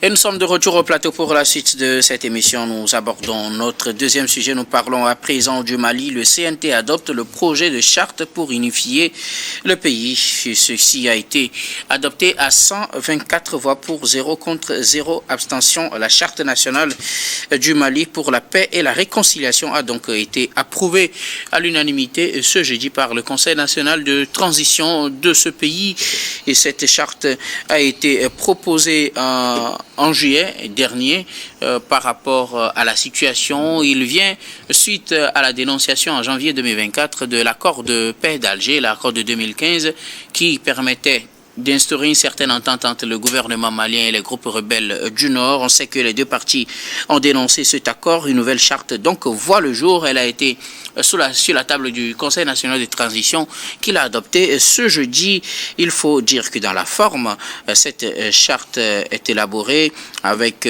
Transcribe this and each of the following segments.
Et nous sommes de retour au plateau pour la suite de cette émission. Nous abordons notre deuxième sujet. Nous parlons à présent du Mali. Le CNT adopte le projet de charte pour unifier le pays. Ceci a été adopté à 124 voix pour 0 contre 0 abstention. La charte nationale du Mali pour la paix et la réconciliation a donc été approuvée à l'unanimité ce jeudi par le Conseil national de transition de ce pays. Et cette charte a été proposée en juillet dernier par rapport à la situation. Il vient suite à la dénonciation en janvier 2024 de l'accord de paix d'Alger, l'accord de 2015 qui permettait d'instaurer une certaine entente entre le gouvernement malien et les groupes rebelles du Nord. On sait que les deux parties ont dénoncé cet accord. Une nouvelle charte donc voit le jour. Elle a été sur la table du Conseil national de transition qu'il a adopté ce jeudi. Il faut dire que dans la forme, cette charte est élaborée avec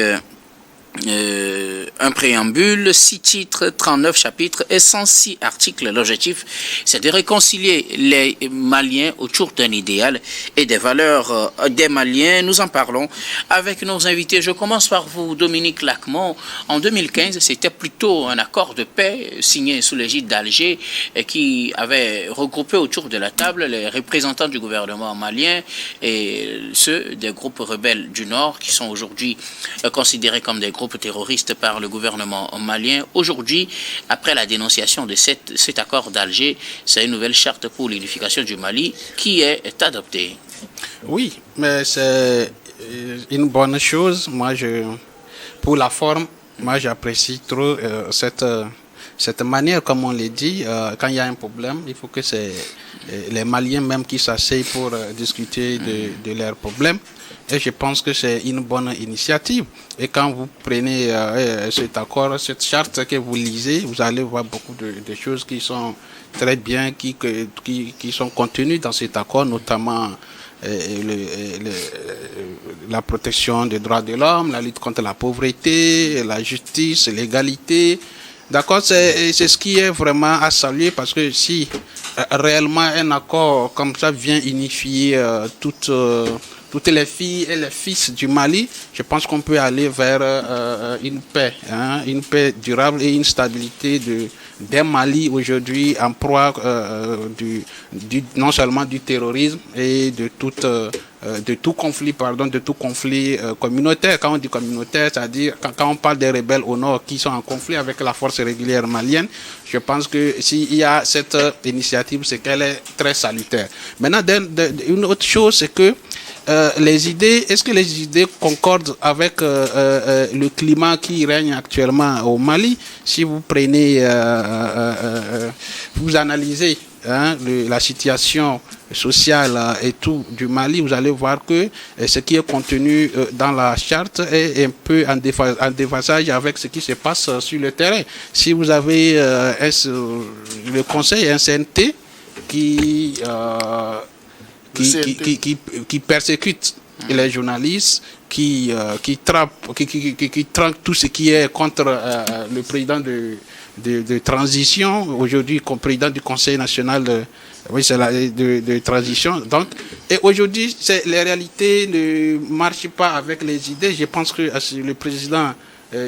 un préambule, 6 titres, 39 chapitres et 106 articles. L'objectif, c'est de réconcilier les Maliens autour d'un idéal et des valeurs des Maliens. Nous en parlons avec nos invités. Je commence par vous, Dominique Lacmont. En 2015, c'était plutôt un accord de paix signé sous l'égide d'Alger qui avait regroupé autour de la table les représentants du gouvernement malien et ceux des groupes rebelles du Nord qui sont aujourd'hui considérés comme des groupes terroristes par le gouvernement malien. Aujourd'hui, après la dénonciation de cet accord d'Alger, c'est une nouvelle charte pour l'unification du Mali qui est adoptée. Oui, mais c'est une bonne chose. Pour la forme, moi j'apprécie trop cette manière, comme on l'a dit, quand il y a un problème, il faut que c'est les Maliens même qui s'asseyent pour discuter de leurs problèmes. Et je pense que c'est une bonne initiative. Et quand vous prenez cet accord, cette charte que vous lisez, vous allez voir beaucoup de choses qui sont très bien, qui sont contenues dans cet accord, notamment la protection des droits de l'homme, la lutte contre la pauvreté, la justice, l'égalité. D'accord, c'est ce qui est vraiment à saluer parce que si réellement un accord comme ça vient unifier toutes les filles et les fils du Mali, je pense qu'on peut aller vers une paix durable et une stabilité des Mali aujourd'hui en proie non seulement du terrorisme et de tout conflit communautaire. Quand on dit communautaire, c'est-à-dire quand on parle des rebelles au nord qui sont en conflit avec la force régulière malienne, je pense que s'il y a cette initiative, c'est qu'elle est très salutaire. Maintenant, une autre chose, c'est que est-ce que les idées concordent avec le climat qui règne actuellement au Mali? Si vous prenez, vous analysez la situation sociale et tout du Mali, vous allez voir que ce qui est contenu dans la charte est un peu en déphasage avec ce qui se passe sur le terrain. Si vous avez le conseil, un CNT qui persécute les journalistes, qui tranque tout ce qui est contre le président de transition, aujourd'hui comme président du Conseil national de transition. Donc, et aujourd'hui, les réalités ne marchent pas avec les idées. Je pense que le président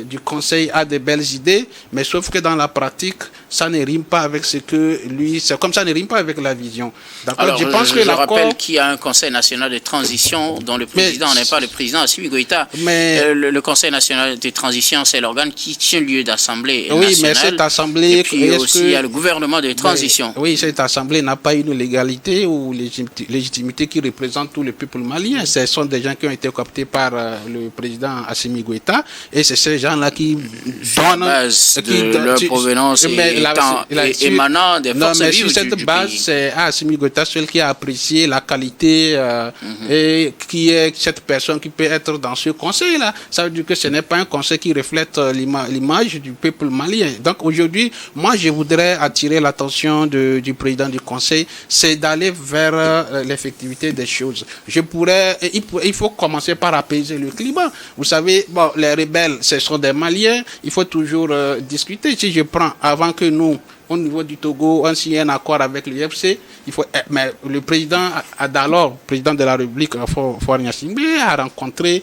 du Conseil a de belles idées, mais sauf que dans la pratique, ça ne rime pas avec ce que lui, c'est comme ça ne rime pas avec la vision. Alors, je pense que je rappelle qu'il y a un Conseil national de transition dont le président n'est pas le président Assimi Goïta. Mais le Conseil national de transition, c'est l'organe qui tient lieu d'assemblée nationale. Oui, mais cette assemblée, et puis aussi il y a le gouvernement de transition. Oui, cette assemblée n'a pas une légalité ou légitimité qui représente tout le peuple malien. Ce sont des gens qui ont été cooptés par le président Assimi Goïta, et c'est ces gens-là qui donnent leur provenance émanant des forces vives sur cette base, c'est Assimi Goïta seul qui a apprécié la qualité et qui est cette personne qui peut être dans ce conseil-là. Ça veut dire que ce n'est pas un conseil qui reflète l'image du peuple malien. Donc aujourd'hui, moi je voudrais attirer l'attention du président du conseil, c'est d'aller vers l'effectivité des choses. Il faut commencer par apaiser le climat. Vous savez, les rebelles, ce sont des Maliens, il faut toujours discuter. Si je prends, avant que nous, au niveau du Togo, on signe un accord avec l'UFC. Mais le président Adalor, président de la République, Faure Gnassingbé, a rencontré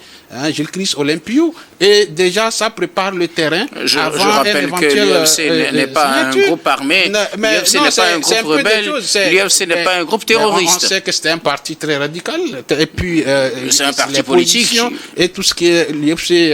Gilles Christ Olympio. Et déjà, ça prépare le terrain. Je rappelle que l'UFC n'est pas un groupe armé, l'UFC n'est pas un groupe rebelle, l'UFC n'est pas un groupe terroriste. On sait que c'est un parti très radical. Et puis, c'est un parti politique. Et tout ce qui est l'UFC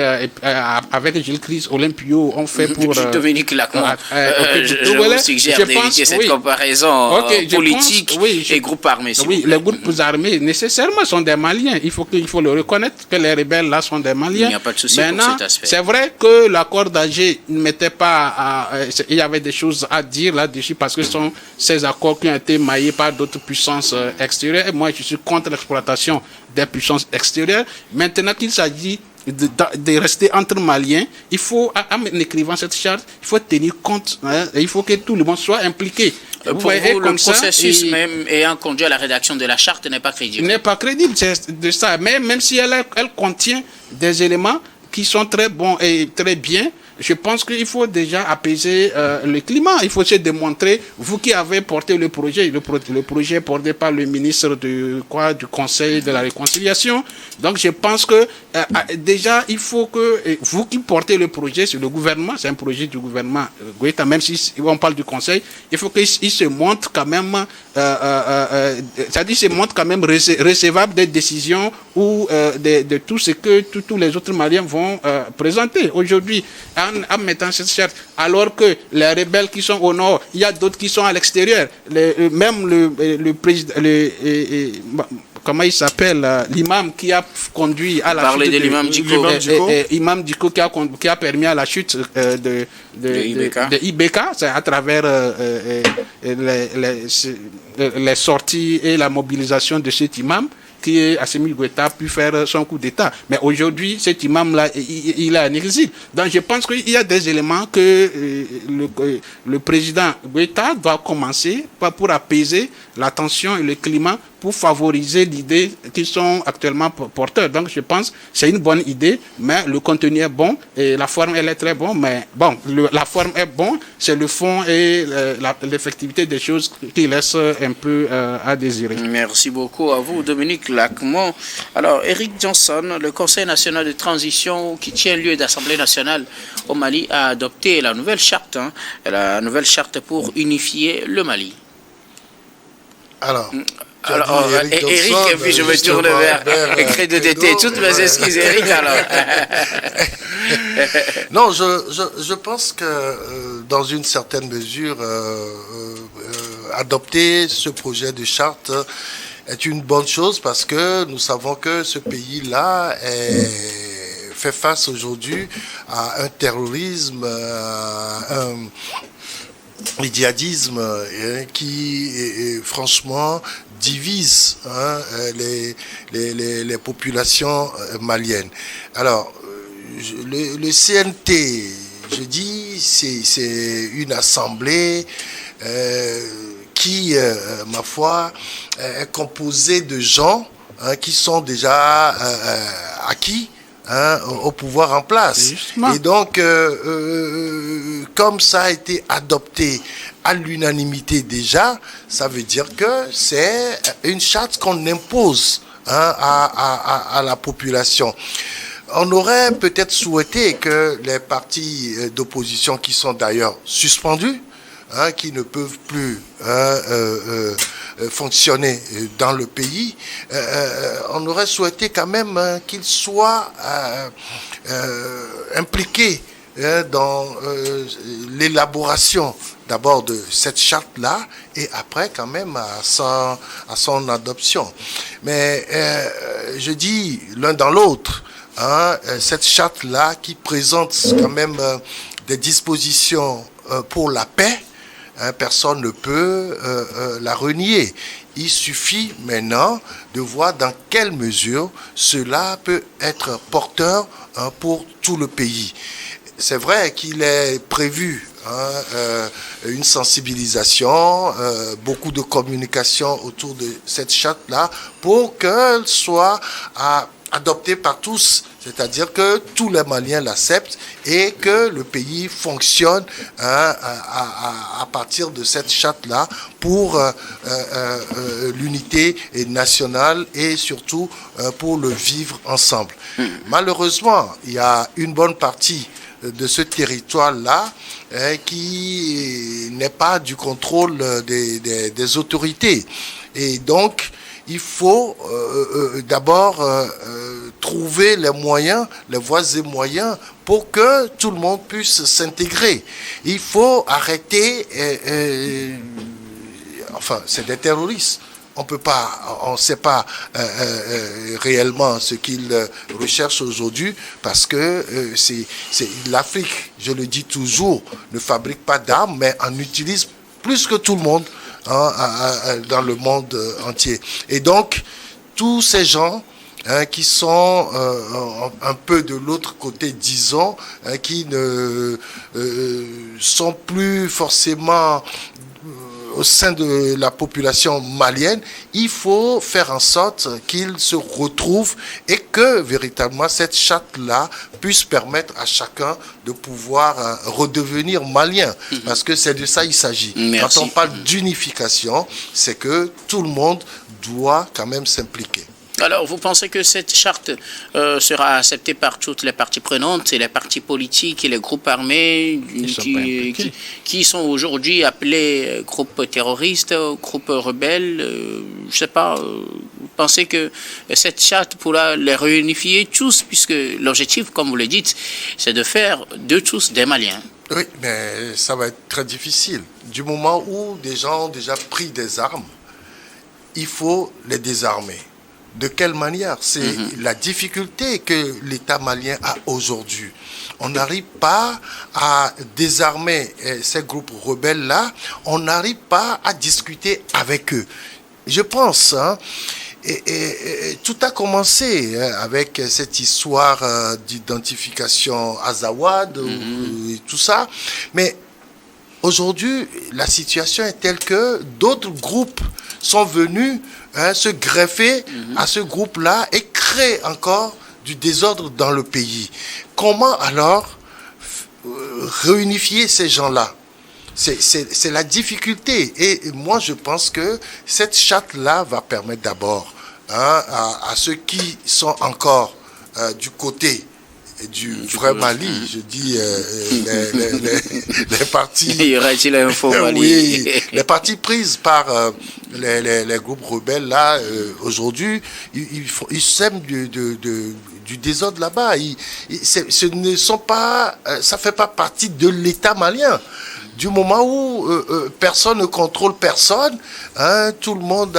avec Gilles Christ Olympio, on fait pour... Dominique Lacmont, je vous suggère d'éviter cette comparaison politique et groupe armé. Oui, les groupes armés nécessairement sont des Maliens. Il faut le reconnaître que les rebelles là sont des Maliens. Il n'y a pas de souci pour cet aspect. C'est vrai que l'accord d'Alger ne mettait pas... il y avait des choses à dire là-dessus parce que ce sont ces accords qui ont été maillés par d'autres puissances extérieures. Et moi, je suis contre l'exploitation des puissances extérieures. Maintenant qu'il s'agit de rester entre Maliens, il faut, en écrivant cette charte, il faut tenir compte, il faut que tout le monde soit impliqué. Pour vous, le processus même ayant conduit à la rédaction de la charte n'est pas crédible. Il n'est pas crédible, c'est de ça. Mais même si elle contient des éléments qui sont très bons et très bien, je pense qu'il faut déjà apaiser le climat. Il faut se démontrer, vous qui avez porté le projet porté par le ministre du Conseil de la Réconciliation. Donc je pense que déjà il faut que vous qui portez le projet, c'est le gouvernement, c'est un projet du gouvernement Goïta, même si on parle du Conseil, il faut qu'il se montre quand même, c'est-à-dire se montre quand même recevable des décisions ou de tout ce que tous les autres Maliens vont présenter. Aujourd'hui, en mettant cette charte, alors que les rebelles qui sont au nord, il y a d'autres qui sont à l'extérieur. Même le président, comment il s'appelle, l'imam qui a conduit à la chute de l'imam Diko. Imam Diko qui a permis à la chute de Ibeka, c'est à travers les sorties et la mobilisation de cet imam qui Assimi Goïta a pu faire son coup d'État. Mais aujourd'hui, cet imam-là, il est en exil. Donc je pense qu'il y a des éléments que le président Goïta doit commencer pour apaiser la tension et le climat, pour favoriser l'idée qu'ils sont actuellement porteurs. Donc je pense que c'est une bonne idée, mais le contenu est bon et la forme elle est très bonne. Mais bon, la forme est bonne, c'est le fond et l'effectivité des choses qui laissent un peu à désirer. Merci beaucoup à vous, Dominique Lacmont. Alors, Eric Johnson, le Conseil national de transition qui tient lieu d'Assemblée nationale au Mali a adopté la nouvelle charte pour unifier le Mali. Alors, Eric, et puis je me tourne vers Credo DT. Toutes mes excuses, Eric, alors. Non, je pense que dans une certaine mesure, adopter ce projet de charte est une bonne chose parce que nous savons que ce pays-là fait face aujourd'hui à un terrorisme, un djihadisme qui franchement divise les populations maliennes. Alors, le CNT, je dis, c'est une assemblée qui, ma foi, est composée de gens qui sont déjà acquis au pouvoir en place. Et donc, comme ça a été adopté à l'unanimité déjà, ça veut dire que c'est une charte qu'on impose à la population. On aurait peut-être souhaité que les partis d'opposition qui sont d'ailleurs suspendus, qui ne peuvent plus fonctionner dans le pays, on aurait souhaité quand même qu'ils soient impliqués dans l'élaboration d'abord de cette charte-là et après quand même à son adoption. Mais je dis l'un dans l'autre, cette charte-là qui présente quand même des dispositions pour la paix, personne ne peut la renier. Il suffit maintenant de voir dans quelle mesure cela peut être porteur pour tout le pays. C'est vrai qu'il est prévu une sensibilisation, beaucoup de communication autour de cette charte-là pour qu'elle soit à adopté par tous, c'est-à-dire que tous les Maliens l'acceptent et que le pays fonctionne à partir de cette charte-là pour l'unité nationale et surtout pour le vivre ensemble. Malheureusement, il y a une bonne partie de ce territoire-là qui n'est pas du contrôle des autorités. Et donc, il faut d'abord trouver les moyens, les voies et moyens pour que tout le monde puisse s'intégrer. Il faut arrêter, enfin, c'est des terroristes. On ne sait pas réellement ce qu'ils recherchent aujourd'hui parce que c'est l'Afrique, je le dis toujours, ne fabrique pas d'armes, mais en utilise plus que tout le monde dans le monde entier. Et donc, tous ces gens qui sont un peu de l'autre côté, disons, qui ne sont plus forcément au sein de la population malienne, il faut faire en sorte qu'ils se retrouvent et que véritablement cette charte-là puisse permettre à chacun de pouvoir redevenir malien. Parce que c'est de ça il s'agit. Merci. Quand on parle d'unification, c'est que tout le monde doit quand même s'impliquer. Alors, vous pensez que cette charte sera acceptée par toutes les parties prenantes, et les partis politiques et les groupes armés qui sont aujourd'hui appelés groupes terroristes, groupes rebelles? Je ne sais pas, vous pensez que cette charte pourra les réunifier tous, puisque l'objectif, comme vous le dites, c'est de faire de tous des Maliens? Oui, mais ça va être très difficile. Du moment où des gens ont déjà pris des armes, il faut les désarmer. De quelle manière? C'est la difficulté que l'État malien a aujourd'hui. On n'arrive pas à désarmer ces groupes rebelles-là, on n'arrive pas à discuter avec eux. Je pense, et tout a commencé avec cette histoire d'identification Azawad et tout ça, mais aujourd'hui, la situation est telle que d'autres groupes sont venus se greffer à ce groupe-là et créer encore du désordre dans le pays. Comment alors réunifier ces gens-là? C'est la difficulté. Et moi, je pense que cette charte-là va permettre d'abord à ceux qui sont encore du côté du vrai Mali, je dis les partis. Y aurait-il un faux Mali? Oui, les partis prises par les groupes rebelles là aujourd'hui, ils sèment du désordre là-bas. Ce ne sont pas, ça fait pas partie de l'État malien. Du moment où personne ne contrôle personne, tout le monde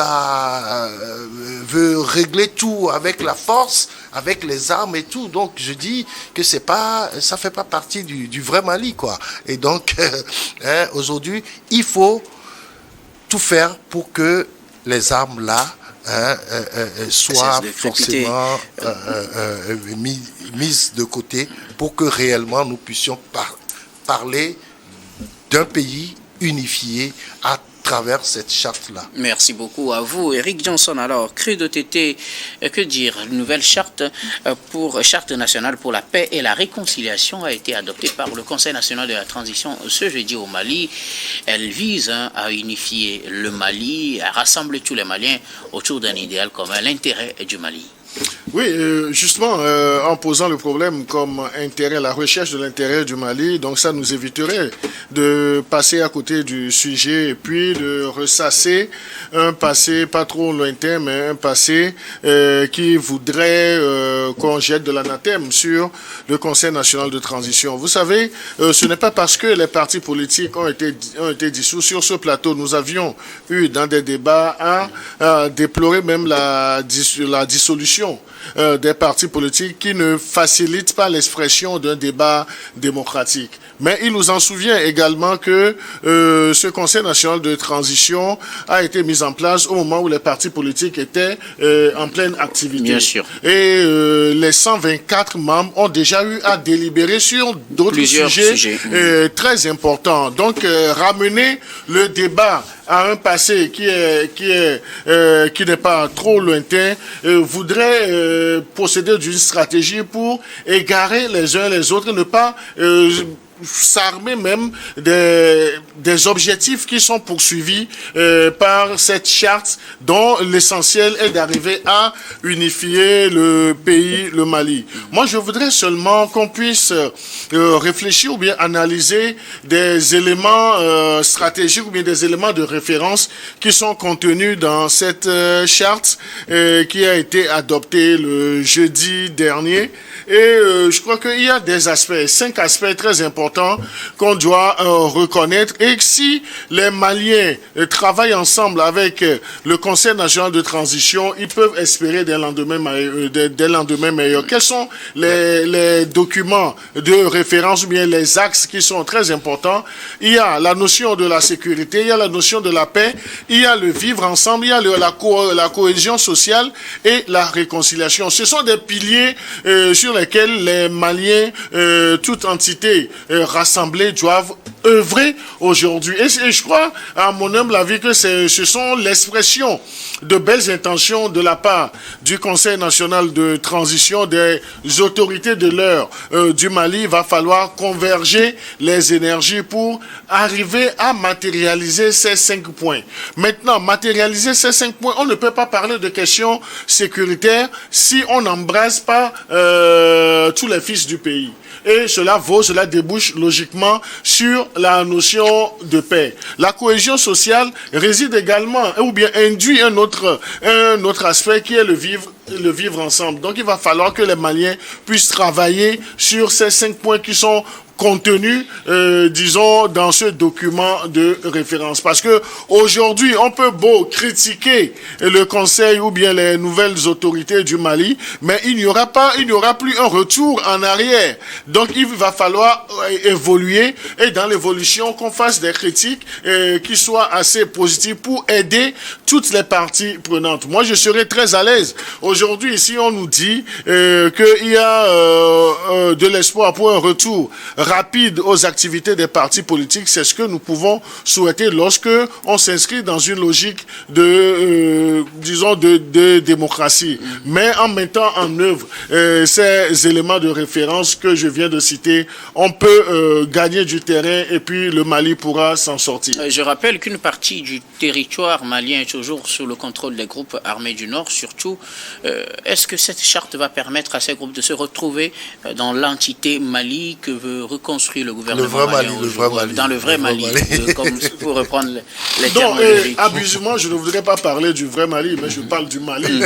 veut régler tout avec la force, avec les armes et tout. Donc je dis que ça fait pas partie du vrai Mali, quoi. Et donc aujourd'hui, il faut tout faire pour que les armes là soient forcément mises de côté pour que réellement nous puissions parler d'un pays unifié à travers cette charte-là. Merci beaucoup à vous, Eric Johnson. Alors, CRUDOTT, que dire? Une nouvelle charte nationale pour la paix et la réconciliation a été adoptée par le Conseil national de la transition ce jeudi au Mali. Elle vise à unifier le Mali, à rassembler tous les Maliens autour d'un idéal commun, l'intérêt du Mali. Oui, justement, en posant le problème comme intérêt, la recherche de l'intérêt du Mali, donc ça nous éviterait de passer à côté du sujet et puis de ressasser un passé pas trop lointain, mais un passé qui voudrait qu'on jette de l'anathème sur le Conseil national de transition. Vous savez, ce n'est pas parce que les partis politiques ont été dissous. Sur ce plateau, nous avions eu dans des débats à déplorer même la dissolution des partis politiques qui ne facilitent pas l'expression d'un débat démocratique. Mais il nous en souvient également que ce Conseil national de transition a été mis en place au moment où les partis politiques étaient en pleine activité. Bien sûr. Et les 124 membres ont déjà eu à délibérer sur d'autres sujets très importants. Donc, ramener le débat à un passé qui n'est pas trop lointain, voudrait procéder d'une stratégie pour égarer les uns les autres, ne pas s'armer même des objectifs qui sont poursuivis par cette charte dont l'essentiel est d'arriver à unifier le pays, le Mali. Moi, je voudrais seulement qu'on puisse réfléchir ou bien analyser des éléments stratégiques ou bien des éléments de référence qui sont contenus dans cette charte qui a été adoptée le jeudi dernier. Et je crois qu'il y a des aspects, 5 aspects très importants qu'on doit reconnaître. Et si les Maliens travaillent ensemble avec le Conseil national de transition, ils peuvent espérer des lendemains meilleurs. Quels sont les documents de référence ou bien les axes qui sont très importants? Il y a la notion de la sécurité, il y a la notion de la paix, il y a le vivre ensemble, il y a la cohésion sociale et la réconciliation. Ce sont des piliers sur lesquels les Maliens, toute entité rassemblée, doivent œuvrer aujourd'hui. Et je crois, à mon humble avis, que ce sont l'expression de belles intentions de la part du Conseil national de transition, des autorités de l'heure du Mali. Il va falloir converger les énergies pour arriver à matérialiser ces 5 points. Maintenant, matérialiser ces 5 points, on ne peut pas parler de questions sécuritaires si on n'embrasse pas tous les fils du pays. Et cela débouche logiquement sur la notion de paix. La cohésion sociale réside également, ou bien induit un autre aspect qui est le vivre ensemble. Donc il va falloir que les Maliens puissent travailler sur ces 5 points qui sont contenu, disons, dans ce document de référence. Parce que aujourd'hui, on peut beau critiquer le Conseil ou bien les nouvelles autorités du Mali, mais il n'y aura plus un retour en arrière. Donc, il va falloir évoluer et dans l'évolution, qu'on fasse des critiques qui soient assez positives pour aider toutes les parties prenantes. Moi, je serais très à l'aise. Aujourd'hui, ici, on nous dit qu'il y a de l'espoir pour un retour rapide aux activités des partis politiques. C'est ce que nous pouvons souhaiter lorsque on s'inscrit dans une logique de démocratie. Mais en mettant en œuvre ces éléments de référence que je viens de citer, on peut gagner du terrain et puis le Mali pourra s'en sortir. Je rappelle qu'une partie du territoire malien est toujours sous le contrôle des groupes armés du Nord, surtout. Est-ce que cette charte va permettre à ces groupes de se retrouver dans l'entité Mali que veut reconstruire le gouvernement malien dans le vrai Mali, comme pour reprendre les termes de abusivement, je ne voudrais pas parler du vrai Mali, mais je parle du Mali.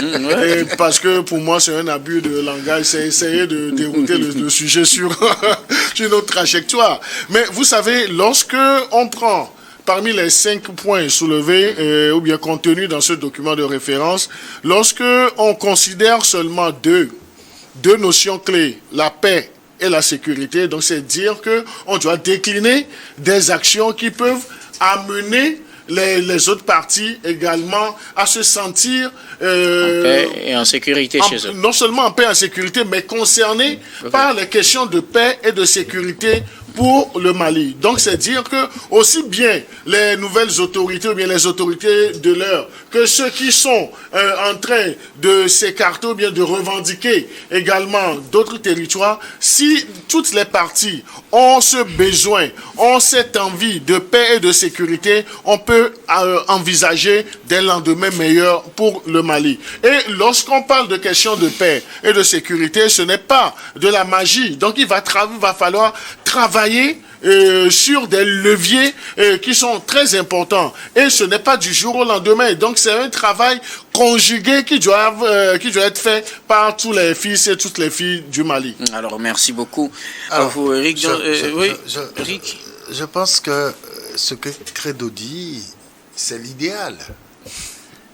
Parce que pour moi, c'est un abus de langage, c'est essayer de dérouter le sujet sur notre trajectoire. Mais vous savez, lorsque on prend parmi les 5 points soulevés ou bien contenus dans ce document de référence, lorsque on considère seulement deux notions clés, la paix et la sécurité, donc c'est dire qu'on doit décliner des actions qui peuvent amener les autres parties également à se sentir en paix et en sécurité chez eux. Non seulement en paix et en sécurité, mais concernés par les questions de paix et de sécurité pour le Mali. Donc, c'est dire que aussi bien les nouvelles autorités ou bien les autorités de l'heure que ceux qui sont en train de s'écarter ou bien de revendiquer également d'autres territoires, si toutes les parties ont ce besoin, ont cette envie de paix et de sécurité, on peut envisager des lendemains meilleurs pour le Mali. Et lorsqu'on parle de questions de paix et de sécurité, ce n'est pas de la magie. Donc, il va falloir travailler sur des leviers qui sont très importants. Et ce n'est pas du jour au lendemain. Donc, c'est un travail conjugué qui doit être fait par tous les fils et toutes les filles du Mali. Alors, merci beaucoup. Alors, vous, Eric. Je pense que ce que Credo dit, c'est l'idéal.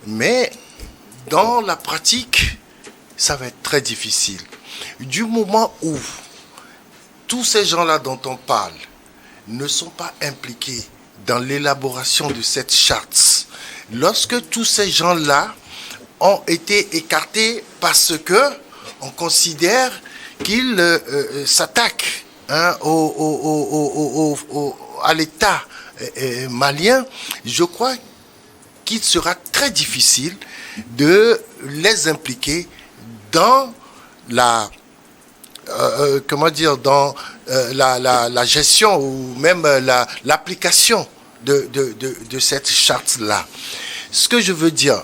Mais dans la pratique, ça va être très difficile. Du moment où tous ces gens-là dont on parle ne sont pas impliqués dans l'élaboration de cette charte, lorsque tous ces gens-là ont été écartés parce que on considère qu'ils s'attaquent à l'État malien, je crois qu'il sera très difficile de les impliquer dans la la gestion ou même l'application de cette charte-là. Ce que je veux dire,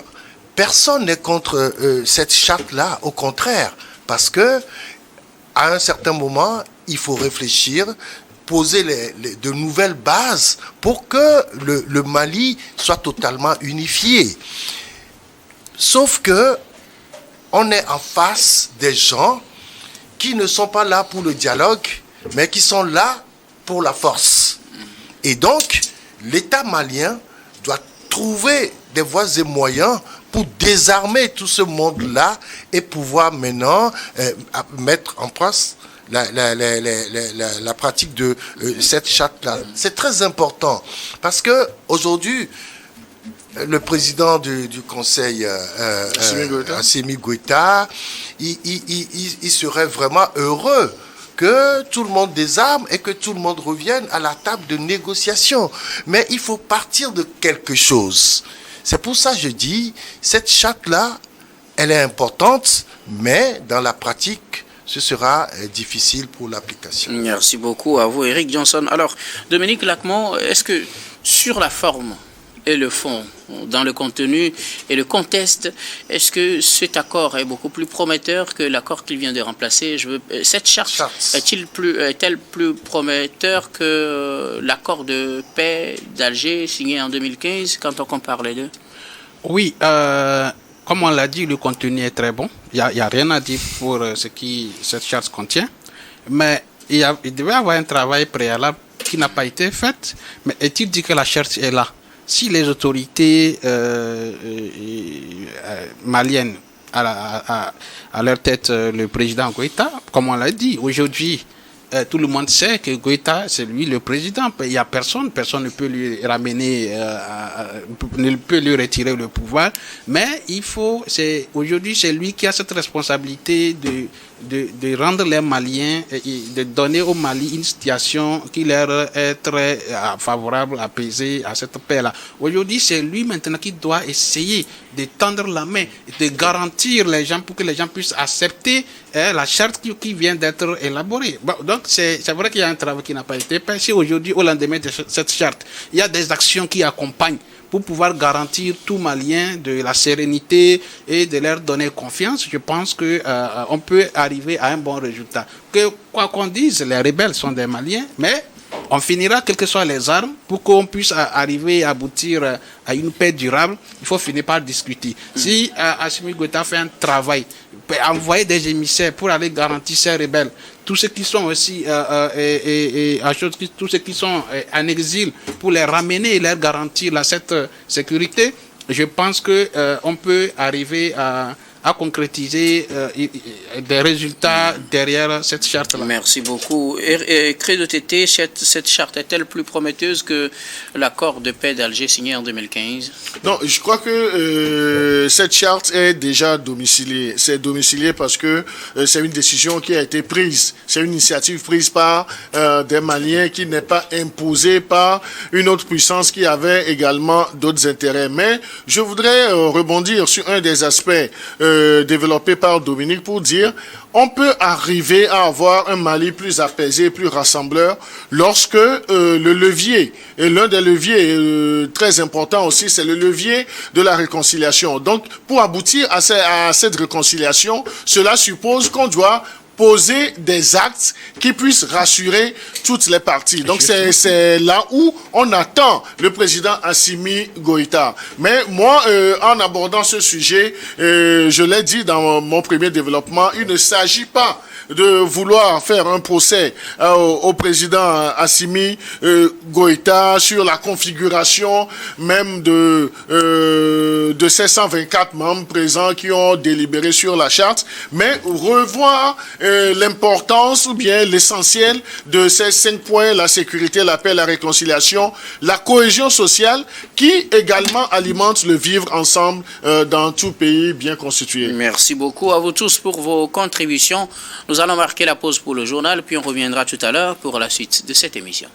personne n'est contre cette charte-là, au contraire, parce que à un certain moment, il faut réfléchir, poser de nouvelles bases pour que le Mali soit totalement unifié. Sauf que on est en face des gens qui ne sont pas là pour le dialogue, mais qui sont là pour la force. Et donc, l'État malien doit trouver des voies et moyens pour désarmer tout ce monde-là et pouvoir maintenant mettre en place la pratique de cette charte-là. C'est très important parce que aujourd'hui, le président du Conseil, Assimi Goïta, il serait vraiment heureux que tout le monde désarme et que tout le monde revienne à la table de négociation. Mais il faut partir de quelque chose. C'est pour ça que je dis, cette charte-là, elle est importante, mais dans la pratique, ce sera difficile pour l'application. Merci beaucoup à vous, Eric Johnson. Alors, Dominique Lacmont, est-ce que sur la forme et le fond, dans le contenu et le contexte, est-ce que cet accord est beaucoup plus prometteur que l'accord qu'il vient de remplacer? Cette charte est-elle plus prometteur que l'accord de paix d'Alger signé en 2015 quand on compare les deux? Oui, comme on l'a dit, le contenu est très bon. Il n'y a rien à dire pour ce qui cette charte contient. Mais il devait y avoir un travail préalable qui n'a pas été fait. Mais est-il dit que la charte est là? Si les autorités maliennes, à leur tête le président Goïta, comme on l'a dit, aujourd'hui, tout le monde sait que Goïta, c'est lui le président. Il n'y a personne ne peut lui ramener, ne peut lui retirer le pouvoir. Mais aujourd'hui, c'est lui qui a cette responsabilité de rendre les Maliens, de donner au Mali une situation qui leur est très favorable, apaisée à cette paix-là. Aujourd'hui, c'est lui maintenant qui doit essayer de tendre la main, de garantir les gens pour que les gens puissent accepter la charte qui vient d'être élaborée. Bon, donc, c'est vrai qu'il y a un travail qui n'a pas été fait. Si aujourd'hui, au lendemain de cette charte, il y a des actions qui accompagnent pour pouvoir garantir tout Malien de la sérénité et de leur donner confiance, je pense qu'on peut arriver à un bon résultat. Quoi qu'on dise, les rebelles sont des Maliens, mais on finira, quelles que soient les armes, pour qu'on puisse arriver à aboutir à une paix durable. Il faut finir par discuter. Si Assimi Goïta fait un travail, envoyer des émissaires pour aller garantir ces rebelles, tous ceux qui sont aussi tous ceux qui sont en exil, pour les ramener et leur garantir cette sécurité, je pense que on peut arriver à concrétiser des résultats derrière cette charte-là. Merci beaucoup. Credo Tété, cette charte est-elle plus prometteuse que l'accord de paix d'Alger signé en 2015? Non, je crois que cette charte est déjà domiciliée. C'est domicilié parce que c'est une décision qui a été prise. C'est une initiative prise par des Maliens qui n'est pas imposée par une autre puissance qui avait également d'autres intérêts. Mais je voudrais rebondir sur un des aspects développé par Dominique pour dire on peut arriver à avoir un Mali plus apaisé, plus rassembleur lorsque le levier, et l'un des leviers très importants aussi, c'est le levier de la réconciliation. Donc, pour aboutir à cette réconciliation, cela suppose qu'on doit poser des actes qui puissent rassurer toutes les parties. Donc c'est là où on attend le président Assimi Goïta. Mais moi, en abordant ce sujet, je l'ai dit dans mon premier développement, il ne s'agit pas de vouloir faire un procès au président Assimi Goïta sur la configuration même de ces 124 membres présents qui ont délibéré sur la charte, mais revoir l'importance ou bien l'essentiel de ces 5 points, la sécurité, la paix, la réconciliation, la cohésion sociale qui également alimente le vivre ensemble dans tout pays bien constitué. Merci beaucoup à vous tous pour vos contributions. Nous allons marquer la pause pour le journal, puis on reviendra tout à l'heure pour la suite de cette émission.